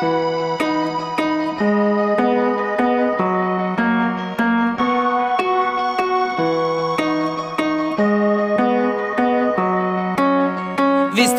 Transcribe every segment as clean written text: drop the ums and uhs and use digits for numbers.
Visste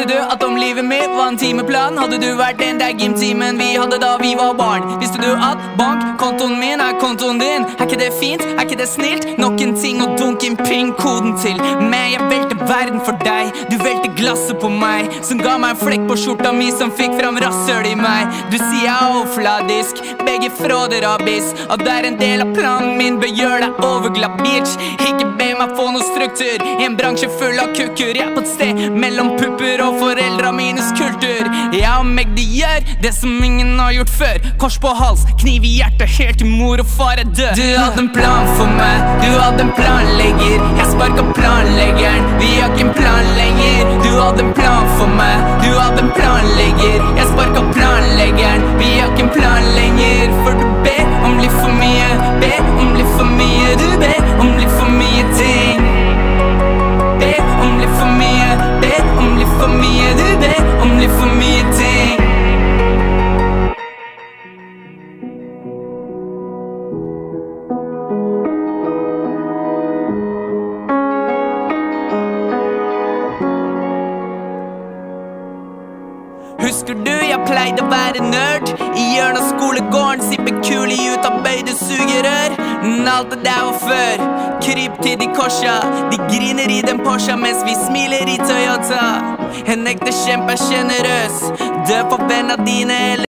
du at om livet mitt var en timeplan? Hadde du vært den der gymtimen vi hadde da vi var barn? Visste du at bankkontoen min er kontoen din? Er ikke det fint? Er ikke det snilt? Nok en ting å dunke inn pin-koden til. Men jeg velte verden for deg. Du velte glasset på meg, som ga meg en flekk på skjorta mi, som fikk fram rasshøl i meg. Du sier jeg er overfladisk, begge fråder abyss, og det er en del av planen min. Bør gjøre deg overglad, bitch. Ikke be meg få noe struktur i en bransje full av kukker. Jeg er på et sted mellom pupper og foreldra mines kultur. Jeg og meg de gjør det som ingen har gjort før. Kors på hals, kniv i hjertet helt til mor og far er død. Du hadde en plan for meg, du hadde en planlegger. Jeg sparket planleggeren, vi har ikke en plan lenger. Du hadde en plan for meg, du hadde en planlegger. Jeg sparket planleggeren, vi har ikke en plan lenger. For du ber om litt for mye, ber om litt for mye. Du ber om litt for mye ting. Ber om litt for mye, ber om litt for mye. Du ber om litt for mye ting. Husker du jeg pleide å være nerd i hjørnet av skolegården, sippe kuli ut av bøyde sugerør. Men alt det der var før. Kryp til de korsa, de griner i den Porscha mens vi smiler i Toyota. En ekte kjempe er generøs, død for venner dine eller